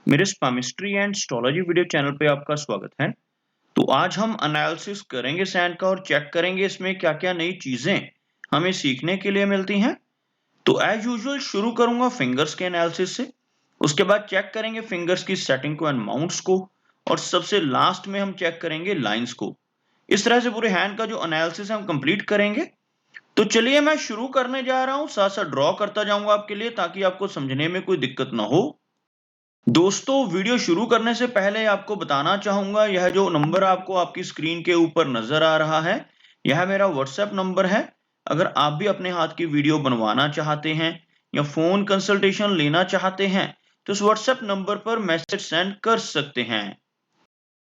मेरे स्पामिस्ट्री and astrology video channel पे आपका स्वागत है। तो आज हम एनालिसिस करेंगे सैंड का और चेक करेंगे इसमें क्या-क्या नई चीजें हमें सीखने के लिए मिलती हैं। तो एज यूजुअल शुरू करूंगा फिंगर्स के एनालिसिस से। उसके बाद चेक करेंगे फिंगर्स की सेटिंग को एंड माउंट्स को। और सबसे लास्ट में हम चेक करेंगे लाइंस को। इस तरह से पूरे हैंड का जो एनालिसिस है हम कंप्लीट करेंगे। तो चलिए मैं शुरू करने जा रहा हूं, साथ साथ ड्रॉ करता जाऊंगा आपके लिए ताकि आपको समझने में कोई दिक्कत ना हो। दोस्तों, वीडियो शुरू करने से पहले आपको बताना चाहूंगा, यह जो नंबर आपको आपकी स्क्रीन के ऊपर नजर आ रहा है, यह मेरा व्हाट्सएप नंबर है। अगर आप भी अपने हाथ की वीडियो बनवाना चाहते हैं या फोन कंसल्टेशन लेना चाहते हैं तो इस व्हाट्सएप नंबर पर मैसेज सेंड कर सकते हैं।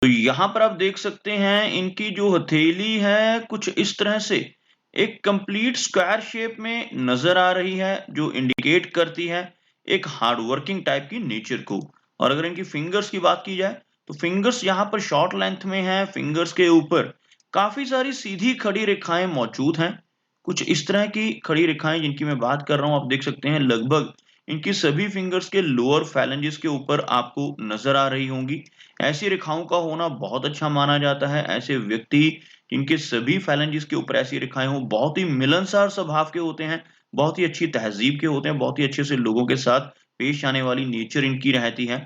तो यहाँ पर आप देख सकते हैं इनकी जो हथेली है कुछ इस तरह से एक कंप्लीट स्क्वायर शेप में नजर आ रही है, जो इंडिकेट करती है एक हार्डवर्किंग टाइप की नेचर को। और अगर इनकी फिंगर्स की बात की जाए तो फिंगर्स यहाँ पर शॉर्ट लेंथ में है। फिंगर्स के ऊपर काफी सारी सीधी खड़ी रेखाएं मौजूद हैं। कुछ इस तरह की खड़ी रेखाएं जिनकी मैं बात कर रहा हूं, आप देख सकते हैं लगभग इनकी सभी फिंगर्स के लोअर फैलेंजेस के ऊपर आपको नजर आ रही होंगी। ऐसी रेखाओं का होना बहुत अच्छा माना जाता है। ऐसे व्यक्ति जिनके सभी फैलेंजेस के ऊपर ऐसी रेखाएं हों, बहुत ही मिलनसार स्वभाव के होते हैं, बहुत ही अच्छी तहजीब के होते हैं, बहुत ही अच्छे से लोगों के साथ पेश आने वाली नेचर इनकी रहती है।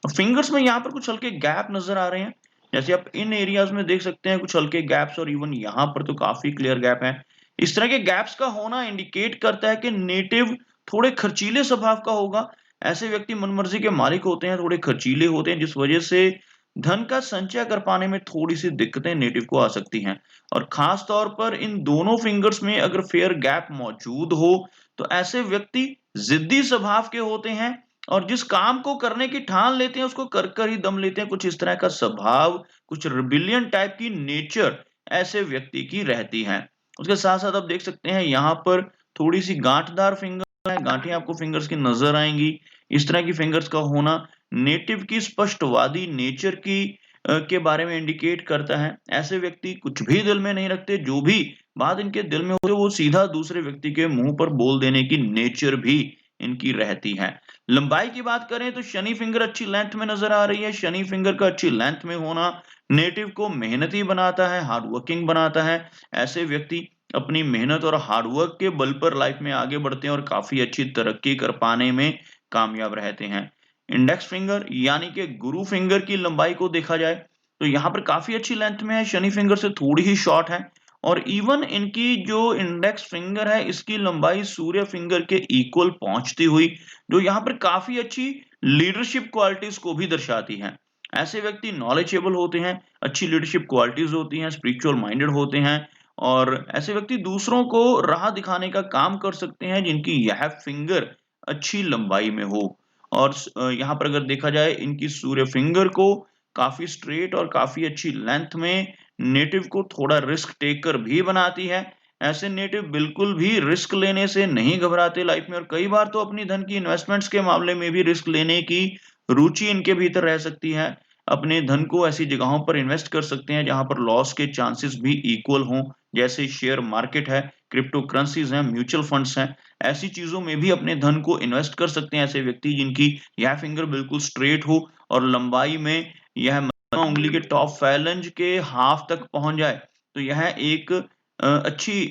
और फिंगर्स में यहाँ पर कुछ हल्के गैप नजर आ रहे हैं, जैसे आप इन एरियाज में देख सकते हैं कुछ हल्के गैप्स, और इवन यहाँ पर तो काफी क्लियर गैप है। इस तरह के गैप्स का होना इंडिकेट करता है कि नेटिव थोड़े खर्चीले स्वभाव का होगा। ऐसे व्यक्ति मनमर्जी के मालिक होते हैं, थोड़े खर्चीले होते हैं, जिस वजह से धन का संचय कर पाने में थोड़ी-सी दिक्कतें नेटिव को आ सकती हैं। और खास तौर पर इन दोनों फिंगर्स में अगर फेयर गैप मौजूद हो, तो ऐसे व्यक्ति ज़िद्दी स्वभाव के होते हैं और जिस काम को करने की ठान लेते हैं, उसको कर कर ही दम लेते हैं। कुछ इस तरह का स्वभाव, कुछ रिबेलियन टाइप की नेचर ऐसे व्यक्ति की रहती है। उसके साथ-साथ आप देख सकते हैं यहाँ पर थोड़ी-सी गांठदार फिंगर है, गांठें आपको फिंगर्स की नज़र आएँगी। इस तरह की फिंगर्स का होना नेटिव की स्पष्टवादी नेचर की के बारे में इंडिकेट करता है। ऐसे व्यक्ति कुछ भी दिल में नहीं रखते, जो भी बात इनके दिल में होती है वो सीधा दूसरे व्यक्ति के मुंह पर बोल देने की नेचर भी इनकी रहती है। लंबाई की बात करें तो शनि फिंगर अच्छी लेंथ में नजर आ रही है। शनि फिंगर का अच्छी लेंथ में होना नेटिव को मेहनती बनाता है, हार्ड वर्किंग बनाता है। ऐसे व्यक्ति अपनी मेहनत और हार्ड वर्क के बल पर लाइफ में आगे बढ़ते हैं और काफी अच्छी तरक्की कर पाने में कामयाब रहते हैं। इंडेक्स फिंगर यानी कि गुरु फिंगर की लंबाई को देखा जाए तो यहाँ पर काफी अच्छी लेंथ में है, शनि फिंगर से थोड़ी ही शॉर्ट है। और इवन इनकी जो इंडेक्स फिंगर है इसकी लंबाई सूर्य फिंगर के इक्वल पहुंचती हुई, जो यहाँ पर काफी अच्छी लीडरशिप क्वालिटीज को भी दर्शाती है। ऐसे व्यक्ति नॉलेजेबल होते हैं, अच्छी लीडरशिप क्वालिटीज होती हैं, स्पिरिचुअल माइंडेड होते हैं। और ऐसे व्यक्ति दूसरों को राह दिखाने का काम कर सकते हैं जिनकी यह फिंगर अच्छी लंबाई में हो। और यहाँ पर अगर देखा जाए इनकी सूर्य फिंगर को काफी स्ट्रेट और काफी अच्छी लेंथ में नेटिव को थोड़ा रिस्क टेकर भी बनाती है। ऐसे नेटिव बिल्कुल भी रिस्क लेने से नहीं घबराते लाइफ में, और कई बार तो अपनी धन की इन्वेस्टमेंट्स के मामले में भी रिस्क लेने की रुचि इनके भीतर रह सकती है। अपने धन को ऐसी जगहों पर इन्वेस्ट कर सकते हैं जहां पर लॉस के चांसेस भी इक्वल हों, जैसे शेयर मार्केट है, क्रिप्टो करेंसीज हैं, म्यूचुअल फंड्स हैं। ऐसी चीजों में भी अपने धन को इन्वेस्ट कर सकते हैं ऐसे व्यक्ति जिनकी यह फिंगर बिल्कुल स्ट्रेट हो और लंबाई में यह उंगली के टॉप फैलेंज के हाफ तक पहुंच जाए। तो यह एक अच्छी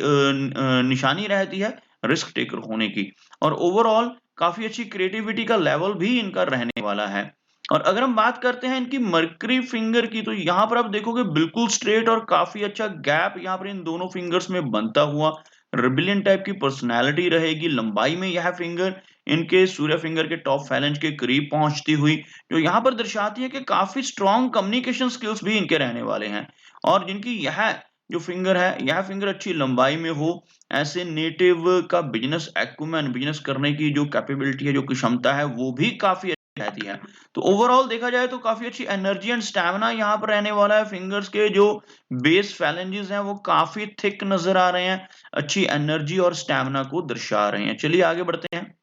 निशानी रहती है रिस्क टेकर होने की। और ओवरऑल काफी अच्छी क्रिएटिविटी का लेवल भी इनका रहने वाला है। और अगर हम बात करते हैं इनकी मर्करी फिंगर की, तो यहाँ पर आप देखोगे बिल्कुल स्ट्रेट और काफी अच्छा गैप यहाँ पर इन दोनों फिंगर्स में बनता हुआ रिबेलियन टाइप की पर्सनैलिटी रहेगी। लंबाई में यह फिंगर इनके सूर्य फिंगर के टॉप फैलेंज के करीब पहुंचती हुई, जो यहाँ पर दर्शाती है कि काफी स्ट्रॉन्ग कम्युनिकेशन स्किल्स भी इनके रहने वाले हैं। और जिनकी यह जो फिंगर है, यह फिंगर अच्छी लंबाई में हो, ऐसे नेटिव का बिजनेस एक्यूमेन, बिजनेस करने की जो कैपेबिलिटी है, जो क्षमता है, वो भी काफी अच्छी रहती है। तो ओवरऑल देखा जाए तो काफी अच्छी एनर्जी एंड स्टैमिना यहाँ पर रहने वाला है। फिंगर्स के जो बेस फैलेंजेस हैं वो काफी थिक नजर आ रहे हैं, अच्छी एनर्जी और स्टैमिना को दर्शा रहे हैं। चलिए आगे बढ़ते हैं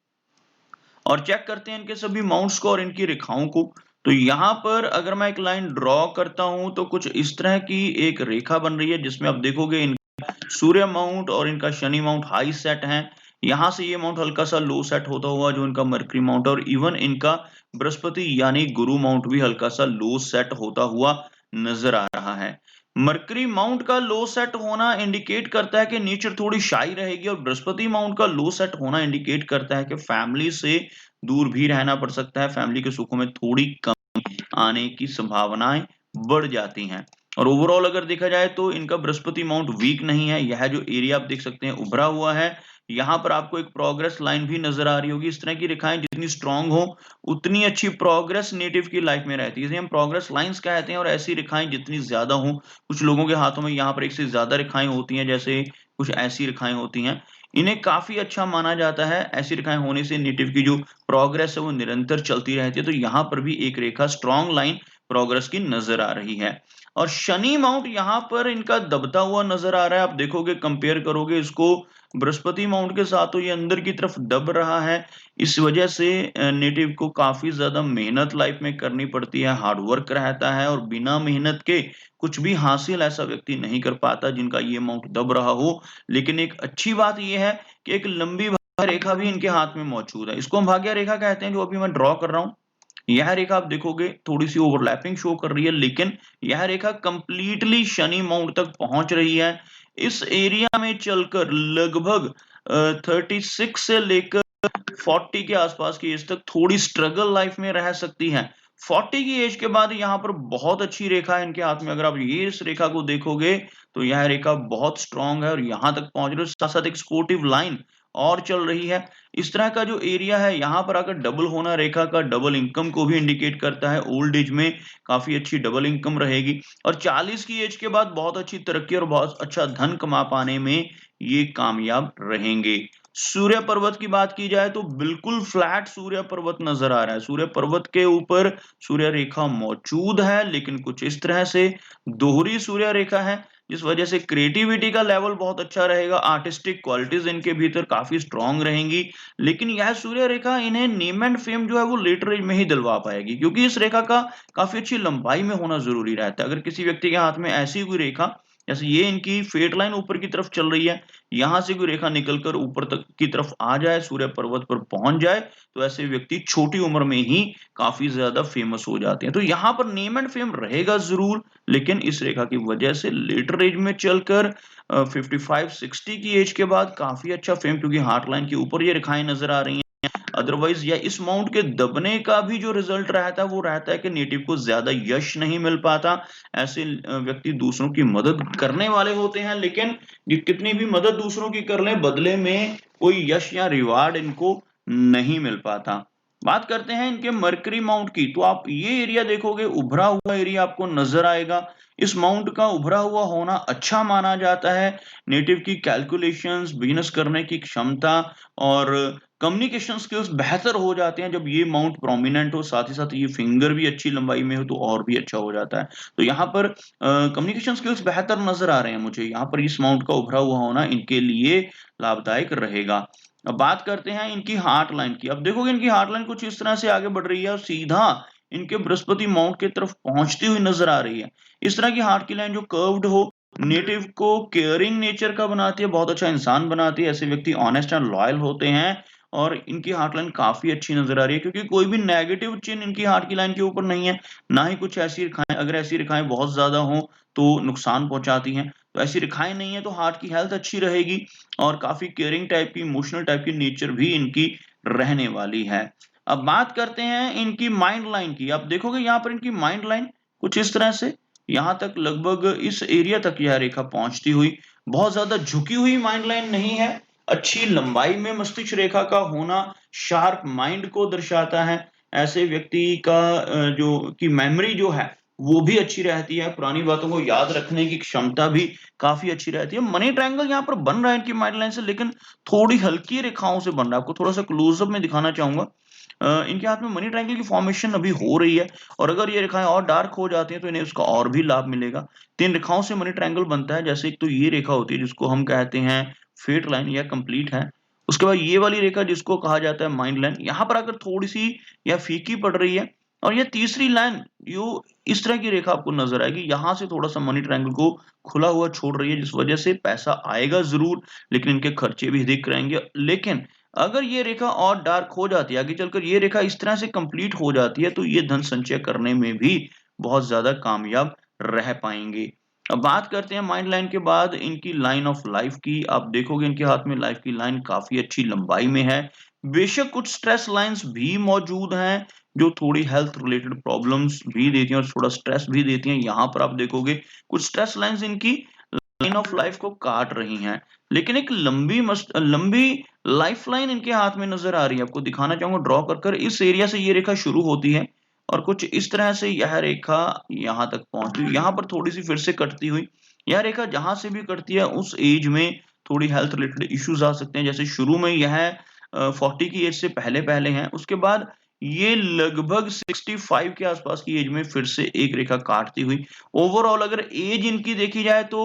और चेक करते हैं इनके सभी माउंट्स को और इनकी रेखाओं को। तो यहाँ पर अगर मैं एक लाइन ड्रॉ करता हूं तो कुछ इस तरह की एक रेखा बन रही है जिसमें आप देखोगे सूर्य माउंट और इनका शनि माउंट हाई सेट हैं। यहाँ से ये माउंट हल्का सा लो सेट होता हुआ जो इनका मरकरी माउंट और इवन इनका बृहस्पति यानी गुरु माउंट भी हल्का सा लो सेट होता हुआ नजर आ रहा है। मरकरी माउंट का लो सेट होना इंडिकेट करता है कि नेचर थोड़ी शाई रहेगी और बृहस्पति माउंट का लो सेट होना इंडिकेट करता है कि फैमिली से दूर भी रहना पड़ सकता है, फैमिली के सुखों में थोड़ी कमी आने की संभावनाएं बढ़ जाती हैं। और ओवरऑल अगर देखा जाए तो इनका बृहस्पति माउंट वीक नहीं है। यह जो एरिया आप देख सकते हैं उभरा हुआ है, यहाँ पर आपको एक प्रोग्रेस लाइन भी नजर आ रही होगी। इस तरह की रेखाएं जितनी स्ट्रांग हो उतनी अच्छी प्रोग्रेस नेटिव की लाइफ में रहती है, इसे हम प्रोग्रेस लाइंस कहते हैं। और ऐसी रेखाएं जितनी ज्यादा हो, कुछ लोगों के हाथों में यहाँ पर एक से ज्यादा रेखाएं होती हैं, जैसे कुछ ऐसी रेखाएं होती हैं, इन्हें काफी अच्छा माना जाता है। ऐसी रेखाएं होने से नेटिव की जो प्रोग्रेस है वो निरंतर चलती रहती है। तो यहाँ पर भी एक रेखा स्ट्रॉन्ग लाइन प्रोग्रेस की नजर आ रही है। और शनि माउंट यहाँ पर इनका दबता हुआ नजर आ रहा है। आप देखोगे, कंपेयर करोगे इसको बृहस्पति माउंट के साथ, तो ये अंदर की तरफ दब रहा है। इस वजह से नेटिव को काफी ज्यादा मेहनत लाइफ में करनी पड़ती है, हार्ड वर्क रहता है और बिना मेहनत के कुछ भी हासिल ऐसा व्यक्ति नहीं कर पाता जिनका ये माउंट दब रहा हो। लेकिन एक अच्छी बात यह है कि एक लंबी भाग्य रेखा भी इनके हाथ में मौजूद है। इसको हम भाग्य रेखा कहते हैं, जो अभी मैं ड्रॉ कर रहा हूं। यह रेखा आप देखोगे थोड़ी सी ओवरलैपिंग शो कर रही है, लेकिन यह रेखा कंप्लीटली शनि माउंट तक पहुंच रही है। इस एरिया में चलकर लगभग 36 से लेकर 40 के आसपास की एज तक थोड़ी स्ट्रगल लाइफ में रह सकती है। 40 की एज के बाद यहाँ पर बहुत अच्छी रेखा है इनके हाथ में। अगर आप ये इस रेखा को देखोगे तो यह रेखा बहुत स्ट्रांग है और यहाँ तक पहुंच रही है, साथ साथ एक सपोर्टिव लाइन और चल रही है। इस तरह का जो एरिया है यहाँ पर आकर डबल होना रेखा का डबल इनकम को भी इंडिकेट करता है। ओल्ड एज में काफी अच्छी डबल इनकम रहेगी और 40 की एज के बाद बहुत अच्छी तरक्की और बहुत अच्छा धन कमा पाने में ये कामयाब रहेंगे। सूर्य पर्वत की बात की जाए तो बिल्कुल फ्लैट सूर्य पर्वत नजर आ रहा है। सूर्य पर्वत के ऊपर सूर्य रेखा मौजूद है, लेकिन कुछ इस तरह से दोहरी सूर्य रेखा है, जिस वजह से क्रिएटिविटी का लेवल बहुत अच्छा रहेगा, आर्टिस्टिक क्वालिटीज इनके भीतर काफी स्ट्रांग रहेंगी। लेकिन यह सूर्य रेखा इन्हें नेम एंड फेम जो है वो लेटर एज में ही दिलवा पाएगी, क्योंकि इस रेखा का काफी अच्छी लंबाई में होना जरूरी रहता है। अगर किसी व्यक्ति के हाथ में ऐसी कोई रेखा, जैसे ये इनकी फेट लाइन ऊपर की तरफ चल रही है, यहां से कोई रेखा निकलकर ऊपर तक की तरफ आ जाए, सूर्य पर्वत पर पहुंच जाए, तो ऐसे व्यक्ति छोटी उम्र में ही काफी ज्यादा फेमस हो जाते हैं। तो यहाँ पर नेम एंड फेम रहेगा जरूर, लेकिन इस रेखा की वजह से लेटर एज में चलकर 55-60 की एज के बाद काफी अच्छा फेम, क्योंकि हार्ट लाइन के ऊपर ये रेखाएं नजर आ रही हैं। अदरवाइज या इस माउंट के दबने का भी जो रिजल्ट रहता है वो रहता है कि नेटिव को ज्यादा यश नहीं मिल पाता। ऐसे व्यक्ति दूसरों की मदद करने वाले होते हैं, लेकिन कितनी भी मदद दूसरों की कर लें, बदले में कोई यश या रिवार्ड इनको नहीं मिल पाता। बात करते हैं इनके मरकरी माउंट की, तो आप ये एरिया देखोगे, उभरा हुआ एरिया आपको नजर आएगा। इस माउंट का उभरा हुआ होना अच्छा माना जाता है। नेटिव की कैलकुलेशंस, बिजनेस करने की क्षमता और कम्युनिकेशन स्किल्स बेहतर हो जाते हैं जब ये माउंट प्रोमिनेंट हो, साथ ही साथ ये फिंगर भी अच्छी लंबाई में हो तो और भी अच्छा हो जाता है। तो यहाँ पर कम्युनिकेशन स्किल्स बेहतर नजर आ रहे हैं मुझे। यहाँ पर इस माउंट का उभरा हुआ होना इनके लिए लाभदायक रहेगा। अब बात करते हैं इनकी हार्ट लाइन की। अब देखोगे इनकी हार्ट लाइन कुछ इस तरह से आगे बढ़ रही है और सीधा इनके बृहस्पति माउंट की तरफ पहुंचती हुई नजर आ रही है। इस तरह की हार्ट की लाइन जो कर्व्ड हो, नेटिव को केयरिंग नेचर का बनाती है, बहुत अच्छा इंसान बनाती है। ऐसे व्यक्ति ऑनेस्ट एंड लॉयल होते हैं और इनकी हार्ट लाइन काफी अच्छी नजर आ रही है, क्योंकि कोई भी नेगेटिव चिन्ह इनकी हार्ट की लाइन के ऊपर नहीं है, ना ही कुछ ऐसी रेखाएं। अगर ऐसी रेखाएं बहुत ज्यादा हो तो नुकसान पहुंचाती हैं, तो ऐसी रेखाएं नहीं है, तो हार्ट की हेल्थ अच्छी रहेगी और काफी केयरिंग टाइप की, इमोशनल टाइप की नेचर भी इनकी रहने वाली है। अब बात करते हैं इनकी माइंड लाइन की। आप देखोगे यहाँ पर इनकी माइंड लाइन कुछ इस तरह से यहाँ तक लगभग इस एरिया तक यह रेखा पहुंचती हुई, बहुत ज्यादा झुकी हुई माइंड लाइन नहीं है। अच्छी लंबाई में मस्तिष्क रेखा का होना शार्प माइंड को दर्शाता है। ऐसे व्यक्ति का जो की मेमोरी जो है वो भी अच्छी रहती है, पुरानी बातों को याद रखने की क्षमता भी काफी अच्छी रहती है। मनी ट्रायंगल यहाँ पर बन रहा है इनकी माइंड लाइन से, लेकिन थोड़ी हल्की रेखाओं से बन रहा है। आपको थोड़ा सा क्लोजअप में दिखाना चाहूंगा। इनके हाथ में मनी ट्रायंगल की फॉर्मेशन अभी हो रही है और अगर ये रेखाएं और डार्क हो जाती हैं तो इन्हें उसका और भी लाभ मिलेगा। 3 रेखाओं से मनी ट्रायंगल बनता है। जैसे एक तो ये रेखा होती है जिसको हम कहते हैं फेट लाइन, यह कंप्लीट है। उसके बाद ये वाली रेखा जिसको कहा जाता है माइंड लाइन, यहाँ पर अगर थोड़ी सी यह फीकी पड़ रही है, और ये तीसरी लाइन यो इस तरह की रेखा आपको नजर आएगी, यहाँ से थोड़ा सा मनी ट्रायंगल को खुला हुआ छोड़ रही है, जिस वजह से पैसा आएगा जरूर, लेकिन इनके खर्चे भी दिख रहेंगे। लेकिन अगर ये रेखा और डार्क हो जाती है, आगे चलकर ये रेखा इस तरह से कंप्लीट हो जाती है, तो ये धन संचय करने में भी बहुत ज्यादा कामयाब रह पाएंगे। अब बात करते हैं माइंड लाइन के बाद इनकी लाइन ऑफ लाइफ की। आप देखोगे इनके हाथ में लाइफ की लाइन काफी अच्छी लंबाई में है। बेशक कुछ स्ट्रेस लाइंस भी मौजूद हैं जो थोड़ी हेल्थ रिलेटेड प्रॉब्लम्स भी देती हैं और थोड़ा स्ट्रेस भी देती हैं। यहाँ पर आप देखोगे कुछ स्ट्रेस लाइंस इनकी लाइन ऑफ लाइफ को काट रही हैं, लेकिन एक लंबी लाइफ लाइन इनके हाथ में नजर आ रही है। आपको दिखाना चाहूंगा ड्रॉ कर इस एरिया से ये रेखा शुरू होती है और कुछ इस तरह से यह रेखा यहाँ तक पहुंचती हुई, यहाँ पर थोड़ी सी फिर से कटती हुई। यह रेखा जहां से भी कटती है उस एज में थोड़ी हेल्थ रिलेटेड इश्यूज आ सकते हैं। जैसे शुरू में यह 40 की एज से पहले पहले हैं, उसके बाद ये लगभग 65 के आसपास की एज में फिर से एक रेखा काटती हुई। ओवरऑल अगर एज इनकी देखी जाए तो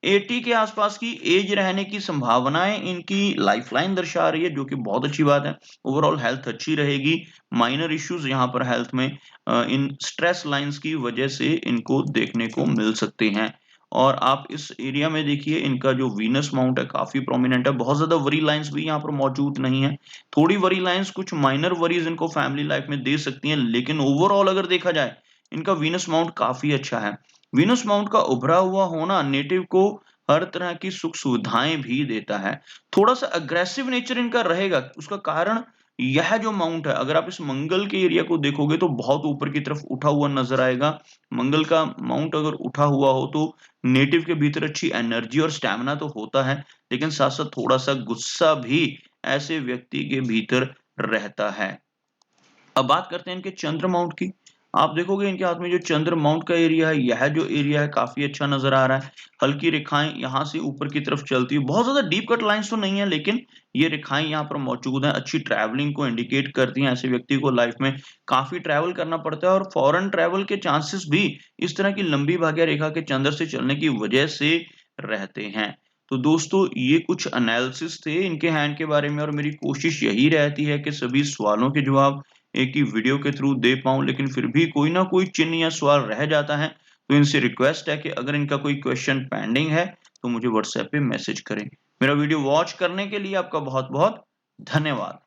80 के आसपास की एज रहने की संभावनाएं इनकी लाइफलाइन दर्शा रही है, जो कि बहुत अच्छी बात है। ओवरऑल हेल्थ अच्छी रहेगी। माइनर इश्यूज यहाँ पर हेल्थ में इन स्ट्रेस लाइंस की वजह से इनको देखने को मिल सकते हैं। और आप इस एरिया में देखिए इनका जो वीनस माउंट है काफी प्रोमिनेंट है। बहुत ज्यादा वरी लाइंस भी यहाँ पर मौजूद नहीं है। थोड़ी वरी लाइंस कुछ माइनर वरीज इनको फैमिली लाइफ में दे सकती हैं, लेकिन ओवरऑल अगर देखा जाए इनका वीनस माउंट काफी अच्छा है। वीनस माउंट का उभरा हुआ होना नेटिव को हर तरह की सुख सुविधाएं भी देता है। थोड़ा सा अग्रेसिव नेचर इनका रहेगा, उसका कारण यह जो माउंट है, अगर आप इस मंगल के एरिया को देखोगे तो बहुत ऊपर की तरफ उठा हुआ नजर आएगा। मंगल का माउंट अगर उठा हुआ हो तो नेटिव के भीतर अच्छी एनर्जी और स्टैमिना तो होता है, लेकिन साथ साथ थोड़ा सा गुस्सा भी ऐसे व्यक्ति के भीतर रहता है। अब बात करते हैं इनके चंद्र माउंट की। आप देखोगे इनके हाथ में जो चंद्र माउंट का एरिया है, यह जो एरिया है काफी अच्छा नजर आ रहा है। हल्की रेखाएं यहाँ से ऊपर की तरफ चलती है, बहुत ज्यादा डीप कट लाइंस तो नहीं है, लेकिन ये रेखाएं यहाँ पर मौजूद हैं, अच्छी ट्रैवलिंग को इंडिकेट करती हैं। ऐसे व्यक्ति को लाइफ में काफी ट्रैवल करना पड़ता है और फॉरेन ट्रैवल के चांसेस भी इस तरह की लंबी भाग्य रेखा के चंद्र से चलने की वजह से रहते हैं। तो दोस्तों ये कुछ एनालिसिस थे इनके हैंड के बारे में, और मेरी कोशिश यही रहती है कि सभी सवालों के जवाब एक ही वीडियो के थ्रू दे पाऊं, लेकिन फिर भी कोई ना कोई चिन्ह या सवाल रह जाता है। तो इनसे रिक्वेस्ट है कि अगर इनका कोई क्वेश्चन पेंडिंग है तो मुझे व्हाट्सएप पे मैसेज करें। मेरा वीडियो वॉच करने के लिए आपका बहुत बहुत धन्यवाद।